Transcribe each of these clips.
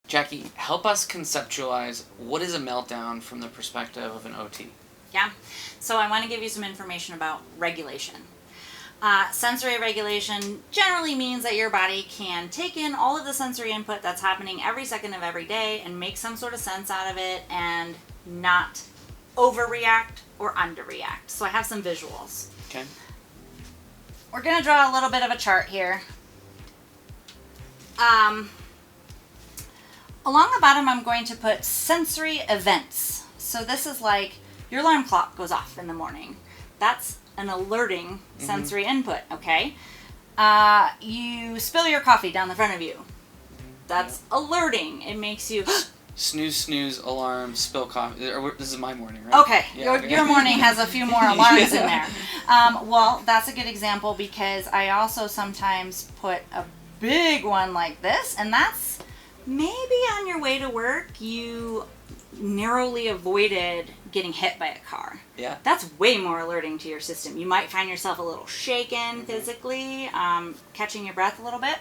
Jackie, help us conceptualize what is a meltdown from the perspective of an OT. Yeah, so I want to give you some information about regulation. Sensory regulation generally means that your body can take in all of the sensory input that's happening every second of every day and make some sort of sense out of it and not overreact or underreact. So I have some visuals. Okay. We're going to draw a little bit of a chart here. Along the bottom, I'm going to put sensory events. So this is like your alarm clock goes off in the morning. That's an alerting sensory input, okay? You spill your coffee down the front of you. That's alerting. It makes you... Snooze, alarm, spill coffee. This is my morning, right? Okay, yeah, your morning has a few more alarms in there. Well, that's a good example because I also sometimes put a big one like this, and that's maybe on your way to work, you narrowly avoided getting hit by a car. Yeah. That's way more alerting to your system. You might find yourself a little shaken physically, catching your breath a little bit.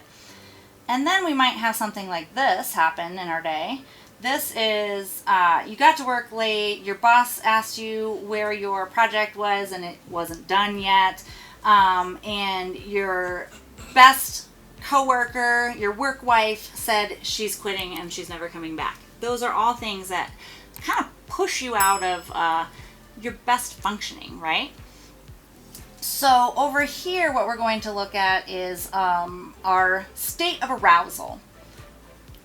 And then we might have something like this happen in our day. This is, you got to work late, your boss asked you where your project was and it wasn't done yet, and your best coworker, your work wife, said she's quitting and she's never coming back. Those are all things that kind of push you out of your best functioning, right? So over here, what we're going to look at is our state of arousal.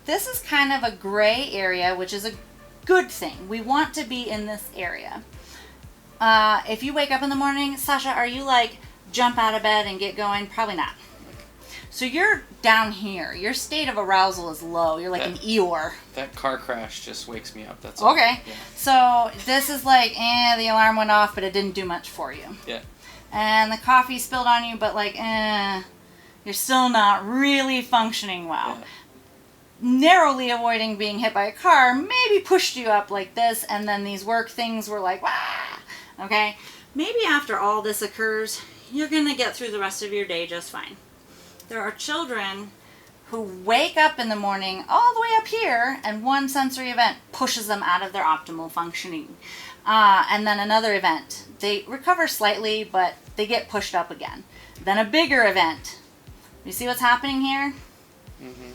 This is kind of a gray area, which is a good thing. We want to be in this area. If you wake up in the morning, Sasha, are you like jump out of bed and get going? Probably not. So you're down here. Your state of arousal is low. You're like an Eeyore. That car crash just wakes me up. That's okay. All. Yeah. So this is like, the alarm went off, but it didn't do much for you. Yeah. And the coffee spilled on you, but like, you're still not really functioning well. Yeah. Narrowly avoiding being hit by a car maybe pushed you up like this, and then these work things were like, wah! Okay? Maybe after all this occurs, you're going to get through the rest of your day just fine. There are children who wake up in the morning all the way up here, and one sensory event pushes them out of their optimal functioning. And then another event. They recover slightly, but they get pushed up again. Then a bigger event. You see what's happening here? Mm-hmm.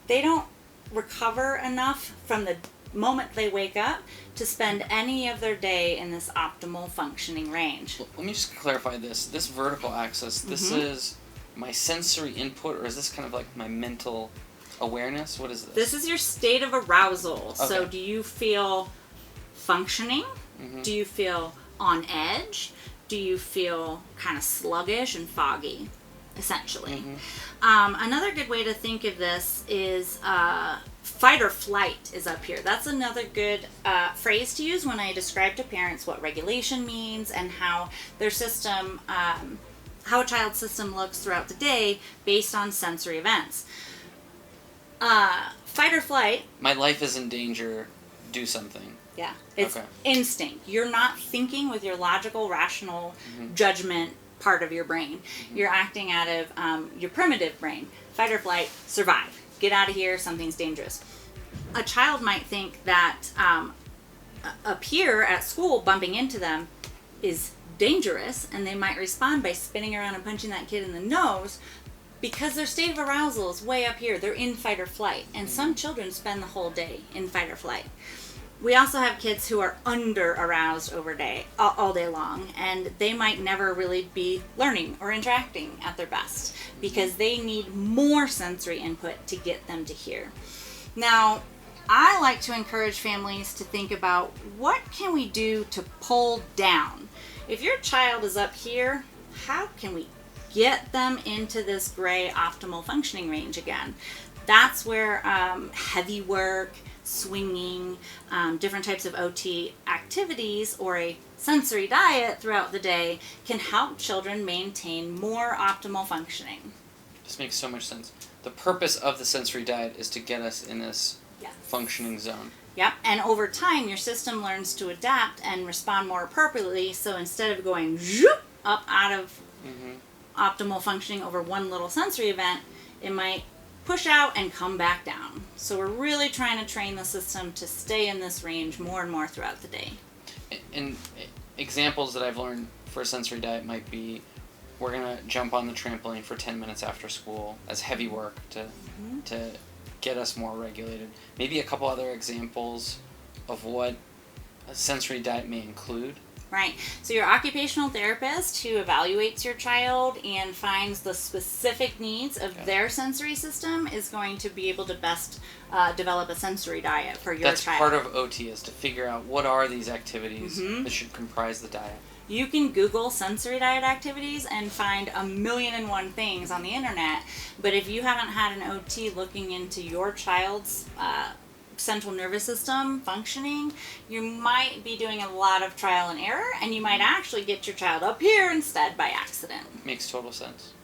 They don't recover enough from the moment they wake up to spend any of their day in this optimal functioning range. Let me just clarify this. This vertical axis, this is my sensory input, or is this kind of like my mental awareness? What is this? This is your state of arousal. Okay. So do you feel functioning? Mm-hmm. Do you feel on edge? Do you feel kind of sluggish and foggy? Essentially. Mm-hmm. Another good way to think of this is fight or flight is up here. That's another good phrase to use when I describe to parents what regulation means and how their system, how a child's system looks throughout the day based on sensory events. Fight or flight. My life is in danger. Do something. Yeah. It's instinct. You're not thinking with your logical, rational judgment part of your brain. Mm-hmm. You're acting out of your primitive brain. Fight or flight, survive. Get out of here, something's dangerous. A child might think that a peer at school bumping into them is dangerous, and they might respond by spinning around and punching that kid in the nose because their state of arousal is way up here. They're in fight or flight, and some children spend the whole day in fight or flight. We also have kids who are under-aroused all day long, and they might never really be learning or interacting at their best because they need more sensory input to get them to hear. Now, I like to encourage families to think about what can we do to pull down. If your child is up here, how can we get them into this gray optimal functioning range again? That's where heavy work, swinging, different types of OT activities, or a sensory diet throughout the day can help children maintain more optimal functioning. This makes so much sense. The purpose of the sensory diet is to get us in this functioning zone. Yep, and over time your system learns to adapt and respond more appropriately, so instead of going zoop up out of optimal functioning over one little sensory event, it might push out and come back down. So we're really trying to train the system to stay in this range more and more throughout the day. And examples that I've learned for a sensory diet might be, we're going to jump on the trampoline for 10 minutes after school as heavy work to get us more regulated. Maybe a couple other examples of what a sensory diet may include. Right. So your occupational therapist who evaluates your child and finds the specific needs of their sensory system is going to be able to best develop a sensory diet for your child. That's part of OT, is to figure out what are these activities that should comprise the diet. You can Google sensory diet activities and find 1,000,001 things on the internet, but if you haven't had an OT looking into your child's central nervous system functioning, you might be doing a lot of trial and error, and you might actually get your child up here instead by accident. Makes total sense.